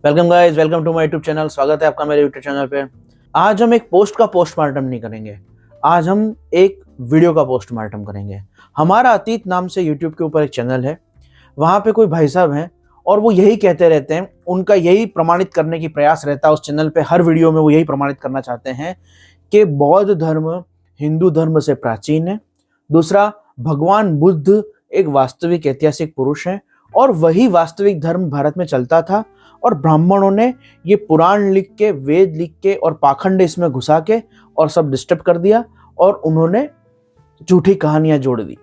Welcome guys, welcome to my YouTube channel. स्वागत है आपका मेरे यूट्यूब चैनल पे। आज हम एक पोस्ट का पोस्टमार्टम नहीं करेंगे, आज हम एक वीडियो का पोस्टमार्टम करेंगे। हमारा अतीत नाम से यूट्यूब के ऊपर एक चैनल है, वहाँ पे कोई भाई साहब हैं और वो यही कहते रहते हैं, उनका यही प्रमाणित करने की प्रयास रहता है उस चैनल पे। हर वीडियो में वो यही प्रमाणित करना चाहते हैं कि बौद्ध धर्म हिंदू धर्म से प्राचीन है। दूसरा, भगवान बुद्ध एक वास्तविक ऐतिहासिक पुरुष है और वही वास्तविक धर्म भारत में चलता था, और ब्राह्मणों ने ये पुराण लिख के, वेद लिख के और पाखंड इसमें घुसा के और सब डिस्टर्ब कर दिया और उन्होंने झूठी कहानियां जोड़ दी।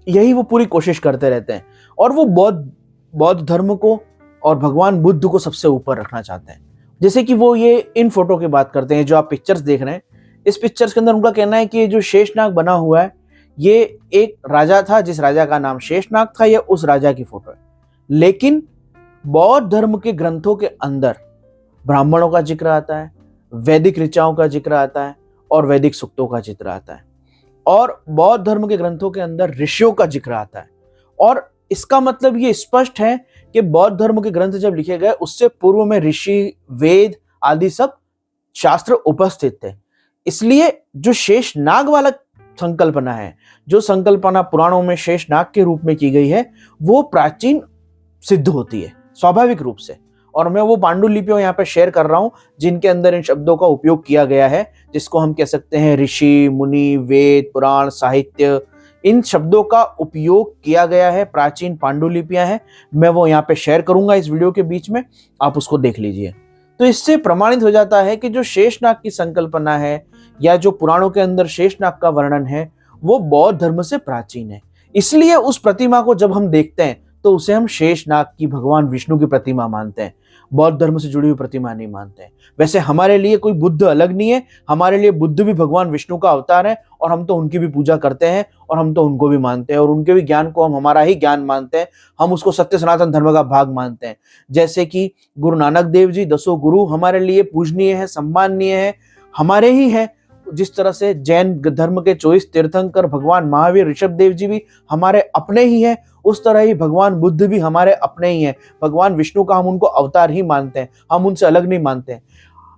यही वो पूरी कोशिश करते रहते हैं और वो बौद्ध धर्म को और भगवान बुद्ध को सबसे ऊपर रखना चाहते हैं। जैसे कि वो ये इन फोटो की बात करते हैं, जो आप पिक्चर्स देख रहे हैं, इस पिक्चर्स के अंदर उनका कहना है कि जो शेषनाग बना हुआ है ये एक राजा था, जिस राजा का नाम शेषनाग था, ये उस राजा की फोटो है। लेकिन बौद्ध धर्म के ग्रंथों के अंदर ब्राह्मणों का जिक्र आता है, वैदिक ऋचाओं का जिक्र आता है और वैदिक सूक्तों का जिक्र आता है, और बौद्ध धर्म के ग्रंथों के अंदर ऋषियों का जिक्र आता है। और इसका मतलब ये स्पष्ट है कि बौद्ध धर्म के ग्रंथ जब लिखे गए उससे पूर्व में ऋषि, वेद आदि सब शास्त्र उपस्थित थे। इसलिए जो शेषनाग वाला संकल्पना है, जो संकल्पना पुराणों में शेषनाग के रूप में की गई है, वो प्राचीन सिद्ध होती है स्वाभाविक रूप से। और मैं वो पांडुलिपियों यहाँ पे शेयर कर रहा हूँ जिनके अंदर इन शब्दों का उपयोग किया गया है, जिसको हम कह सकते हैं ऋषि, मुनि, वेद, पुराण, साहित्य, इन शब्दों का उपयोग किया गया है। प्राचीन पांडुलिपियां हैं, मैं वो यहाँ पे शेयर करूंगा इस वीडियो के बीच में, आप उसको देख लीजिए। तो इससे प्रमाणित हो जाता है कि जो शेषनाग की संकल्पना है या जो पुराणों के अंदर शेषनाग का वर्णन है वो बौद्ध धर्म से प्राचीन है। इसलिए उस प्रतिमा को जब हम देखते हैं तो उसे हम शेषनाग की, भगवान विष्णु की प्रतिमा मानते हैं, बौद्ध धर्म से जुड़ी हुई प्रतिमा नहीं मानते हैं। वैसे हमारे लिए कोई बुद्ध अलग नहीं है, हमारे लिए बुद्ध भी भगवान विष्णु का अवतार है और हम तो उनकी भी पूजा करते हैं और हम तो उनको भी मानते हैं और उनके भी ज्ञान को हम हमारा ही ज्ञान मानते हैं। हम उसको सत्य सनातन धर्म का भाग मानते हैं। जैसे कि गुरु नानक देव जी, 10 गुरु हमारे लिए पूजनीय है, सम्माननीय है, हमारे ही है। जिस तरह से जैन धर्म के 24 तीर्थंकर भगवान महावीर, ऋषभ देव जी भी हमारे अपने ही हैं, उस तरह ही भगवान बुद्ध भी हमारे अपने ही हैं। भगवान विष्णु का हम उनको अवतार ही मानते हैं, हम उनसे अलग नहीं मानते हैं।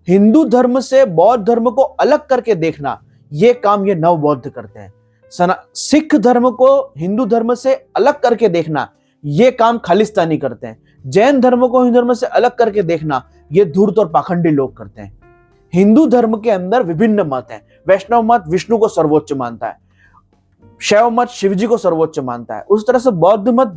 हिंदू धर्म से बौद्ध धर्म को अलग करके देखना, ये काम ये नव बौद्ध करते हैं। सिख धर्म को हिंदू धर्म से अलग करके देखना, ये काम खालिस्तानी करते हैं। जैन धर्म को हिंदू धर्म से अलग करके देखना, ये धूर्त और पाखंडी लोग करते हैं। हिंदू धर्म के अंदर विभिन्न मत हैं। वैष्णव मत विष्णु को सर्वोच्च मानता है, शैव मत शिवजी को सर्वोच्च मानता है, उस तरह से बौद्ध मत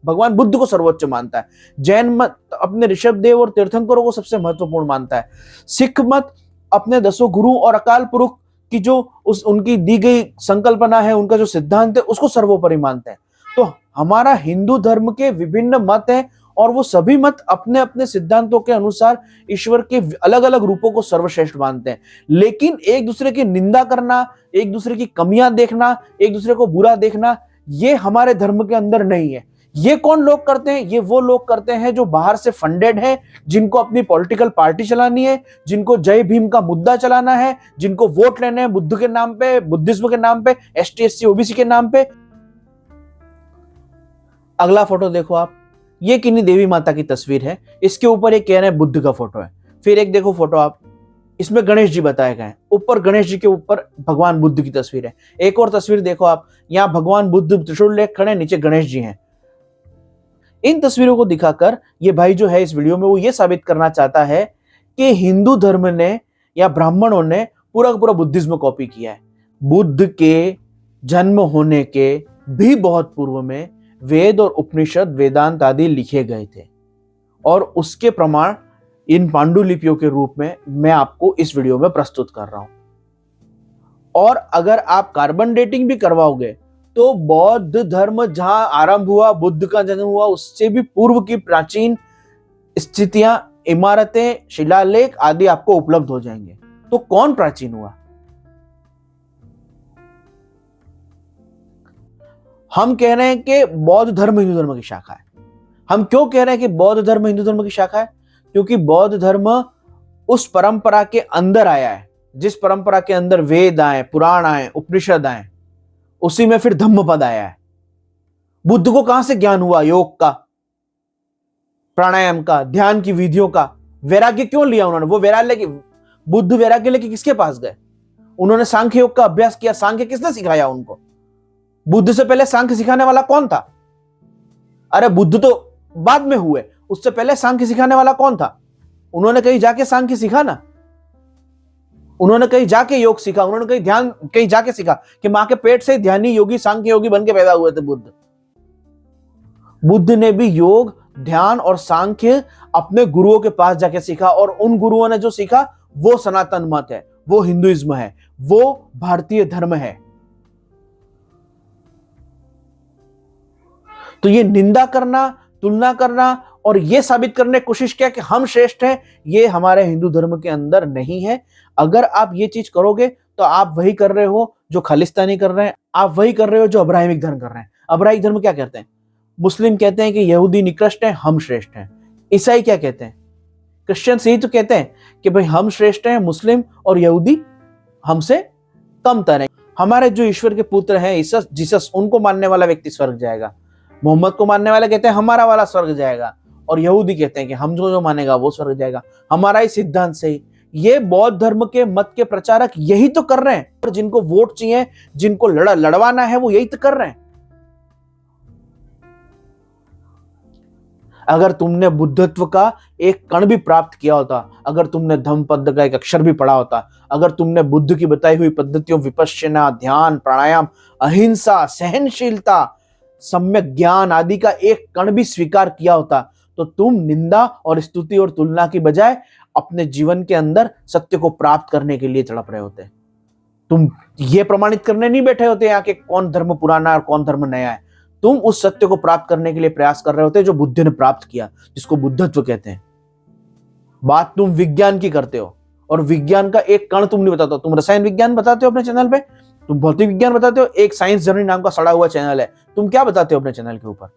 भगवान बुद्ध को सर्वोच्च मानता है। जैन मत अपने ऋषभ देव और तीर्थंकरों को सबसे महत्वपूर्ण मानता है। सिख मत अपने 10 गुरु और अकाल पुरुष की जो उनकी दी गई संकल्पना है, उनका जो सिद्धांत है, उसको सर्वोपरि मानते हैं। तो हमारा हिंदू धर्म के विभिन्न मत हैं और वो सभी मत अपने अपने सिद्धांतों के अनुसार ईश्वर के अलग अलग रूपों को सर्वश्रेष्ठ मानते हैं। लेकिन एक दूसरे की निंदा करना, एक दूसरे की कमियां देखना, एक दूसरे को बुरा देखना, ये हमारे धर्म के अंदर नहीं है। ये कौन लोग करते हैं? ये वो लोग करते हैं जो बाहर से फंडेड हैं, जिनको अपनी पॉलिटिकल पार्टी चलानी है, जिनको जय भीम का मुद्दा चलाना है, जिनको वोट लेने हैं बुद्ध के नाम पे, बुद्धिज्म के नाम पे, ST SC OBC के नाम पे। अगला फोटो देखो आप, ये किन्हीं देवी माता की तस्वीर है, इसके ऊपर एक कह रहे हैं बुद्ध का फोटो है। फिर एक देखो फोटो आप, इसमें गणेश जी बताए गए हैं, ऊपर गणेश जी के ऊपर भगवान बुद्ध की तस्वीर है। एक और तस्वीर देखो आप, यहाँ भगवान बुद्ध त्रिशूल लेकर खड़े, नीचे गणेश जी हैं। इन तस्वीरों को दिखाकर ये भाई जो है इस वीडियो में वो ये साबित करना चाहता है कि हिंदू धर्म ने या ब्राह्मणों ने पूरा का पूरा बुद्धिज्म कॉपी किया है। बुद्ध के जन्म होने के भी बहुत पूर्व में वेद और उपनिषद, वेदांत आदि लिखे गए थे और उसके प्रमाण इन पांडुलिपियों के रूप में मैं आपको इस वीडियो में प्रस्तुत कर रहा हूं। और अगर आप कार्बन डेटिंग भी करवाओगे तो बौद्ध धर्म जहां आरंभ हुआ, बुद्ध का जन्म हुआ, उससे भी पूर्व की प्राचीन स्थितियां, इमारतें, शिलालेख आदि आपको उपलब्ध हो जाएंगे। तो कौन प्राचीन हुआ? हम कह रहे हैं कि बौद्ध धर्म हिंदू धर्म की शाखा है। हम क्यों कह रहे हैं कि बौद्ध धर्म हिंदू धर्म की शाखा है? क्योंकि बौद्ध धर्म उस परंपरा के अंदर आया है, जिस परंपरा के अंदर वेद आए, पुराण आए, उपनिषद आए, उसी में फिर धम्मपद आया है। बुद्ध को कहां से ज्ञान हुआ? योग का, प्राणायाम का, ध्यान की विधियों का, वैराग्य क्यों लिया उन्होंने? वो वैराग्य, बुद्ध वैराग्य लेके किसके पास गए? उन्होंने सांख्य योग का अभ्यास किया। सांख्य किसने सिखाया उनको? बुद्ध से पहले सांख्य सिखाने वाला कौन था? अरे बुद्ध तो बाद में हुए, उससे पहले सांख्य सिखाने वाला कौन था? उन्होंने कहीं जाके सांख्य सीखा ना, उन्होंने कहीं जाके योग सीखा, उन्होंने कहीं ध्यान कहीं जाके सीखा कि मां के पेट से ध्यानी योगी सांख्य योगी बन के पैदा हुए थे बुद्ध। बुद्ध ने भी योग, ध्यान और सांख्य अपने गुरुओं के पास जाके सीखा, और उन गुरुओं ने जो सीखा वो सनातन मत है, वो हिंदुइज्म है, वो भारतीय धर्म है। तो ये निंदा करना, तुलना करना और ये साबित करने की कोशिश किया कि हम श्रेष्ठ हैं, ये हमारे हिंदू धर्म के अंदर नहीं है। अगर आप ये चीज करोगे तो आप वही कर रहे हो जो खालिस्तानी कर रहे हैं, आप वही कर रहे हो जो अब्राहिमिक धर्म कर रहे हैं। अब्राहिमिक धर्म क्या कहते हैं? मुस्लिम कहते हैं कि यहूदी निकृष्ट हैं, हम श्रेष्ठ हैं। ईसाई क्या कहते हैं? क्रिश्चियंस यही तो कहते हैं कि भाई हम श्रेष्ठ हैं, मुस्लिम और यहूदी हमसे कम तर हैं। हमारे जो ईश्वर के पुत्र हैं जीसस, उनको मानने वाला व्यक्ति स्वर्ग जाएगा। मोहम्मद को मानने वाले कहते हैं हमारा वाला स्वर्ग जाएगा, और यहूदी कहते हैं कि हम जो मानेगा वो स्वर्ग जाएगा, हमारा ही सिद्धांत सही। ये बौद्ध धर्म के मत के प्रचारक यही तो कर रहे हैं, और जिनको वोट चाहिए, जिनको लड़वाना है, वो यही तो कर रहे हैं। अगर तुमने बुद्धत्व का एक कण भी प्राप्त किया होता, अगर तुमने धम्मपद का एक अक्षर भी पढ़ा होता, अगर तुमने बुद्ध की बताई हुई पद्धतियों विपश्यना, ध्यान, प्राणायाम, अहिंसा, सहनशीलता, सम्यक ज्ञान आदि का एक कण भी स्वीकार किया होता, तो तुम निंदा और स्तुति और तुलना की बजाय अपने जीवन के अंदर सत्य को प्राप्त करने के लिए तड़प रहे होते। तुम ये प्रमाणित करने नहीं बैठे होते यहाँ के कौन धर्म पुराना और कौन धर्म नया है। तुम उस सत्य को प्राप्त करने के लिए प्रयास कर रहे होते जो बुद्ध ने प्राप्त किया, जिसको बुद्धत्व कहते हैं। बात तुम विज्ञान की करते हो, और विज्ञान का एक कण तुम नहीं बताते हो। तुम रसायन विज्ञान बताते हो अपने चैनल पे, तुम भौतिक विज्ञान बताते हो, एक साइंस जर्नी नाम का सड़ा हुआ चैनल है, तुम क्या बताते हो अपने चैनल के ऊपर?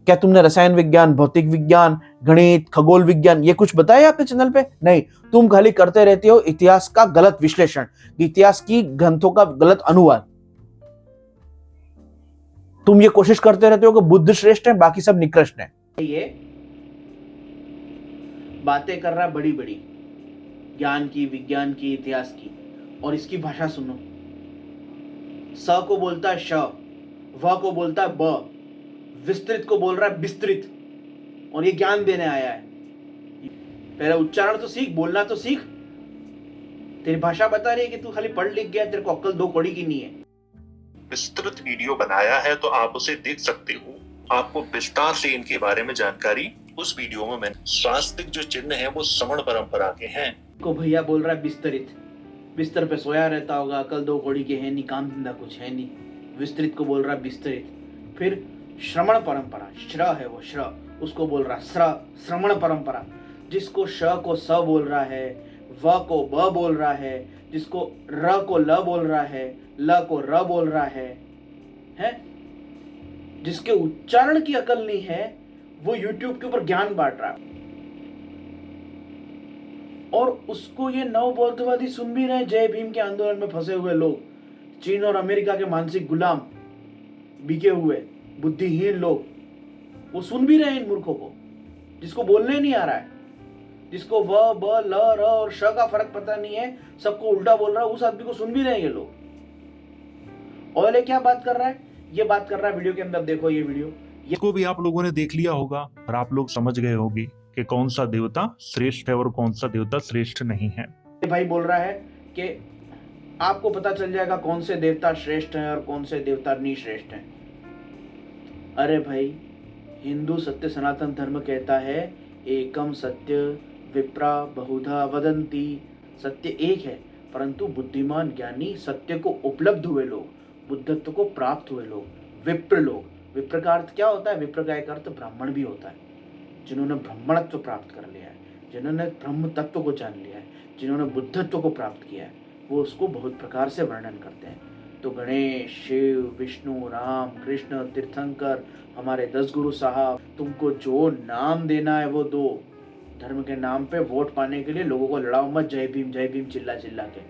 क्या तुमने रसायन विज्ञान, भौतिक विज्ञान, गणित, खगोल विज्ञान ये कुछ बताया अपने चैनल पे? नहीं, तुम खाली करते रहते हो इतिहास का गलत विश्लेषण, इतिहास की ग्रंथों का गलत अनुवाद। तुम ये कोशिश करते रहते हो कि बुद्ध श्रेष्ठ है, बाकी सब निकृष्ट है। ये बातें कर रहा है बड़ी बड़ी ज्ञान की, विज्ञान की, इतिहास की, और इसकी भाषा सुनो। स को बोलता है श, व को बोलता है ब, विस्तृत को बोल रहा है विस्तृत, और ये ज्ञान देने आया है। पहले उच्चारण तो सीख, बोलना तो सीख। तेरी भाषा बता रही है कि तू खाली पढ़ लिख गया, तेरे को अक्ल दो कौड़ी की नहीं है। विस्तृत वीडियो बनाया है तो आप उसे देख सकते हो। आपको विस्तार से इनके बारे में जानकारी उस वीडियो में मैंने। स्वास्तिक जो चिन्ह है वो श्रमण परंपरा के हैं। को भैया बोल रहा है विस्तरित, बिस्तर पे सोया रहता होगा, अकल दो कौड़ी के है नहीं, काम धंधा कुछ है नहीं। विस्तृत को बोल रहा है विस्तरित। फिर श्रमण परंपरा, श्र है वो श्र, उसको बोल रहा श्रमण परंपरा। जिसको श को स बोल रहा है, व को ब बोल रहा है, जिसको र को ल बोल रहा है, ल को र बोल रहा है? जिसके उच्चारण की अकल नहीं है वो YouTube के ऊपर ज्ञान बांट रहा है, और उसको ये नव बौद्धवादी सुन भी रहे। जय भीम के आंदोलन में फंसे हुए लोग, चीन और अमेरिका के मानसिक गुलाम, बिके हुए बुद्धिहीन लोग, वो सुन भी रहे हैं इन मूर्खों को, जिसको बोलने नहीं आ रहा है, जिसको व ब ल र और श का फर्क पता नहीं है, सबको उल्टा बोल रहा है, उस आदमी को सुन भी रहे हैं ये लोग। और ये क्या बात कर रहा है? ये बात कर रहा है, वीडियो के अंदर देखो ये वीडियो। इसको भी आप लोगों ने देख लिया होगा और आप लोग समझ गए होंगे कि कौन सा देवता श्रेष्ठ है और कौन सा देवता श्रेष्ठ नहीं है। भाई बोल रहा है कि आपको पता चल जाएगा कौन से देवता श्रेष्ठ हैं और कौन से देवता निश्रेष्ठ हैं। अरे भाई, हिंदू सत्य सनातन धर्म कहता है एकम सत्य विप्रा बहुधा वदंती। सत्य एक है, परंतु बुद्धिमान ज्ञानी सत्य को उपलब्ध हुए लोग, बुद्धत्व को प्राप्त हुए लोग, विप्र लोग। विप्र का अर्थ क्या होता है? विप्र का एक अर्थ ब्राह्मण भी होता है। जिन्होंने ब्राह्मणत्व प्राप्त कर लिया है, जिन्होंने ब्रह्म तत्व को जान लिया है, जिन्होंने बुद्धत्व को प्राप्त किया है, वो उसको बहुत प्रकार से वर्णन करते हैं। तो गणेश, शिव, विष्णु, राम, कृष्ण, तीर्थंकर, हमारे 10 गुरु साहब, तुमको जो नाम देना है वो दो। धर्म के नाम पे वोट पाने के लिए लोगों को लड़ाओ मत, जय भीम चिल्ला चिल्ला के।